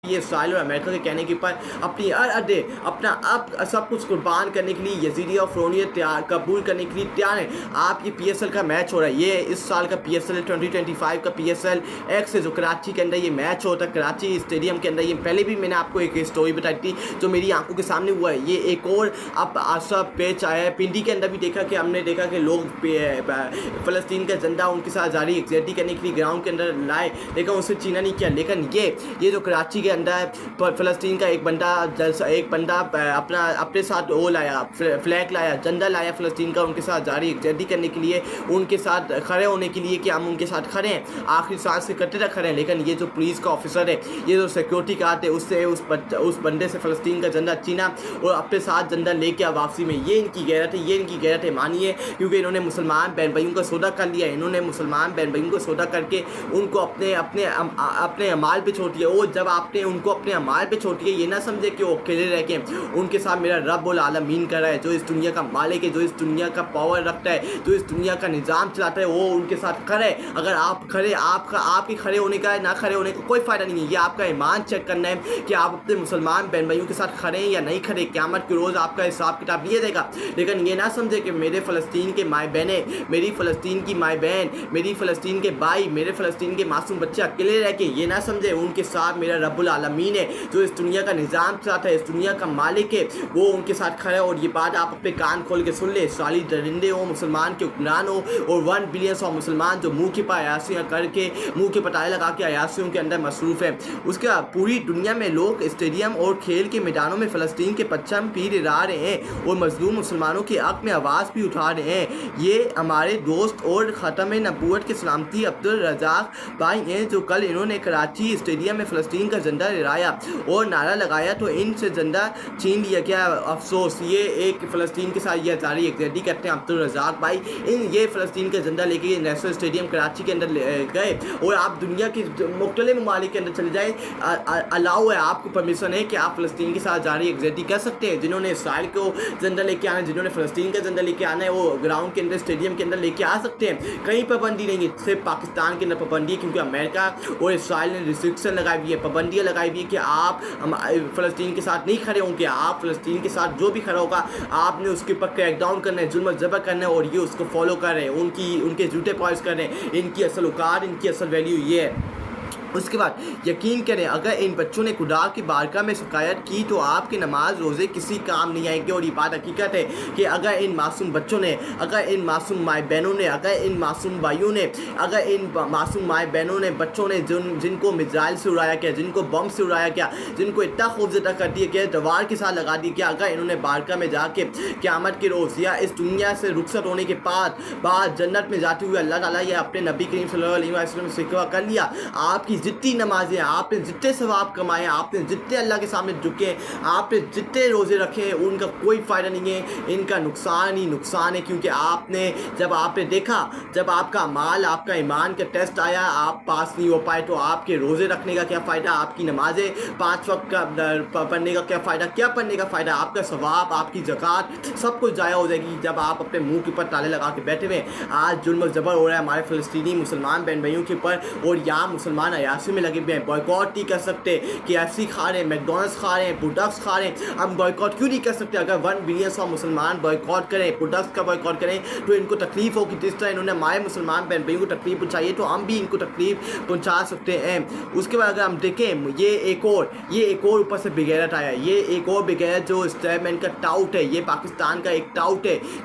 ये इसराइल और अमेरिका के कहने के ऊपर अपनी अड्डे अपना अब सब कुछ कुर्बान करने के लिए यजीदी और फ्रोनियत तैयार कबूल करने के लिए तैयार है। आप ये PSL का मैच हो रहा है, ये इस साल का PSL 2025 का PSL X है जो कराची के अंदर ये मैच होता है, कराची स्टेडियम के अंदर। ये पहले भी मैंने आपको एक स्टोरी बताई थी जो मेरी आंखों के सामने हुआ है। ये एक और अब आशा पेच आया है। पिंडी के अंदर भी देखा कि हमने देखा कि लोग फ़लस्तीन का झंडा उनके साथ जारी यकजहती करने के लिए ग्राउंड के अंदर लाए, लेकिन उससे चीना नहीं किया। लेकिन ये जो कराची के अंदर फ़लस्तीन का एक बंदा अपने साथ वो लाया, फ्लैग लाया, झंडा लाया फ़लस्तीन का, उनके साथ जारी यकजहती करने के लिए, उनके साथ खड़े होने के लिए कि हम उनके साथ खड़े हैं, आखिरी सांस से कटते तक खड़े हैं। लेकिन ये जो पुलिस का ऑफिसर है, ये जो सिक्योरिटी गार्ड है, उससे उस बंदे से फ़लस्तीन का झंडा छीना और अपने साथ झंडा लेके आ वापसी में। ये इनकी गैरत है, मानिए, क्योंकि इन्होंने मुसलमान बहन भाइयों का सौदा कर लिया। इन्होंने मुसलमान बहन भाइयों को सौदा करके उनको अपने अमाल पे छोड़ दिया। और जब आपने उनको अपने अमाल पे छोड़ दिया, ये ना समझे कि वो अकेले रह के उनके साथ मेरा रब्बुल आलमीन कर रहा है, जो इस दुनिया का मालिक है, जो इस दुनिया का पावर रखता है, जो इस दुनिया का निज़ाम चलाता है, वो उनके साथ खड़े। अगर आप खड़े, आपके खड़े होने का ना खड़े होने का कोई फ़ायदा नहीं है। ये आपका ईमान चेक करना है कि आप अपने मुसलमान बहन भाइयों के साथ खड़े हैं या नहीं खड़े। क़यामत के रोज़ आपका हिसाब किताब ये देगा। लेकिन ये ना समझे कि मेरे फ़लस्तीन के माए बहनें, मेरी फ़लस्तीन की माए बहन, मेरी फ़लस्तीन के भाई, मेरे फ़लस्तीन के मासूम बच्चे अकेले रह के, ये ना समझे उनके साथ मेरा रब्बुल आलमीन है, जो इस दुनिया का निज़ाम चलाता है, इस दुनिया का मालिक है, वो उनके साथ खड़ा है। और ये बात आप अपने कान खोल के सुन ले। साली दरिंदे हो, मुसलमान के हुक्मरान हो, और 1 बिलियन और मुसलमान जो मुँह के पर अयासियाँ करके, मुँह के पटाए लगा के अयासियों के अंदर मसरूफ़ है। उसके बाद पूरी दुनिया में लोग स्टेडियम और खेल के मैदानों में फ़लस्तीन के परचम फहरा रहे हैं और मज़लूम मुसलमानों के हक़ में आवाज़ भी उठा रहे हैं। ये हमारे दोस्त और ख़ातमे नबूवत के सलामती अब्दुल रज़ाक भाई हैं, जो कल इन्होंने कराची स्टेडियम में फ़लस्तीन का झंडा लहराया और नारा लगाया तो इनसे झंडा छीन लिया गया। अफसोस, ये एक फ़लस्तीन के साथ यह जारी यकजहती करते हैं अब्दुल रज़ाक भाई। ये फ़लस्तीन का झंडा लेके नेशनल स्टेडियम कराची के अंदर गए। और आप दुनिया के मुख्तलिफ ममालिक के अंदर चले जाए, अलाउ है, आपको परमिशन है कि आप फ़लस्तीन के साथ जारी यकजहती कर सकते हैं। जिन्होंने इसराइल को झंडा लेके आना है, जिन्होंने फ़लस्तीन का झंडा लेके आना है, वो ग्राउंड के अंदर स्टेडियम के अंदर लेके आ सकते हैं। कहीं पाबंदी नहीं है, सिर्फ पाकिस्तान के अंदर पाबंदी है, क्योंकि अमेरिका और इसराइल ने रिस्ट्रिक्शन लगाई हुई है, पाबंदियाँ लगाई हुई है कि आप फ़लस्तीन के साथ नहीं खड़े होंगे। आप फ़लस्तीन के साथ जो भी खड़ा होगा, आपने उसके ऊपर क्रैकडाउन करना है, जुल्म ज़बर करना है, और ये उसको फॉलो कर रहे हैं, उनके जूते पॉलिश कर रहे हैं। इनकी असल औकात, इनकी असल वैल्यू ये है। उसके बाद यकीन करें, अगर इन बच्चों ने खुदा की बारगाह में शिकायत की तो आपके नमाज रोज़े किसी काम नहीं आएंगे। और ये बात हकीकत है कि अगर इन मासूम बच्चों ने, अगर इन मासूम माए बहनों ने, अगर इन मासूम भाइयों ने, अगर इन मासूम माए बहनों ने, बच्चों ने जिनको मिसाइल से उड़ाया गया, जिनको बम से उड़ाया गया, जिनको इतना खौफजदा कर दिया गया, दवार के साथ लगा दिया गया, अगर इन्होंने बारगाह में जाके क़यामत के रोज़ या इस दुनिया से रुखसत होने के बाद जन्नत में जाते हुए अल्लाह ताला या अपने नबी करीम सल्लल्लाहु अलैहि वसल्लम से शिकवा कर लिया, आपकी जितनी नमाजें, आपने जितने सवाब कमाए, आपने जितने अल्लाह के सामने झुके, आपने जितने रोज़े रखे, उनका कोई फ़ायदा नहीं है। इनका नुकसान ही नुकसान है, क्योंकि जब आपने देखा, जब आपका माल, आपका ईमान का टेस्ट आया, आप पास नहीं हो पाए, तो आपके रोज़े रखने का क्या फ़ायदा, आपकी नमाजें 5 वक्त का पढ़ने का क्या फ़ायदा, क्या पढ़ने का फ़ायदा, आपका सवाब, आपकी ज़कात सब कुछ ज़ाया हो जाएगी जब आप अपने मुँह के ऊपर ताले लगा के बैठे हुए। आज जुल्म ज़बर हो रहा है हमारे फ़लस्तीनी मुसलमान बहन भाइयों के ऊपर, और यहाँ मुसलमान अयासी में लगे हुए हैं। बॉयकॉट नहीं कर सकते, KFC खा रहे हैं, मैकडोनल्ड्स खा रहे हैं, प्रोडक्ट्स खा रहे हैं, हम बॉयकॉट क्यों नहीं कर सकते? अगर 1 बिलियन सौ मुसलमान बॉयकॉट करें, प्रोडक्ट्स का बॉयकॉट करें, तो इनको तकलीफ होगी। जिस तरह इन्होंने हमारे मुसलमान बहन भाइयों को तकलीफ पहुँचाई है, तो हम भी इनको तकलीफ पहुँचा सकते हैं। उसके बाद अगर हम देखें, ये एक और ऊपर से बेगैरत आया, ये एक और बेगैरत जो स्टेटमेंट का टाउट है, ये पाकिस्तान का एक टाउट है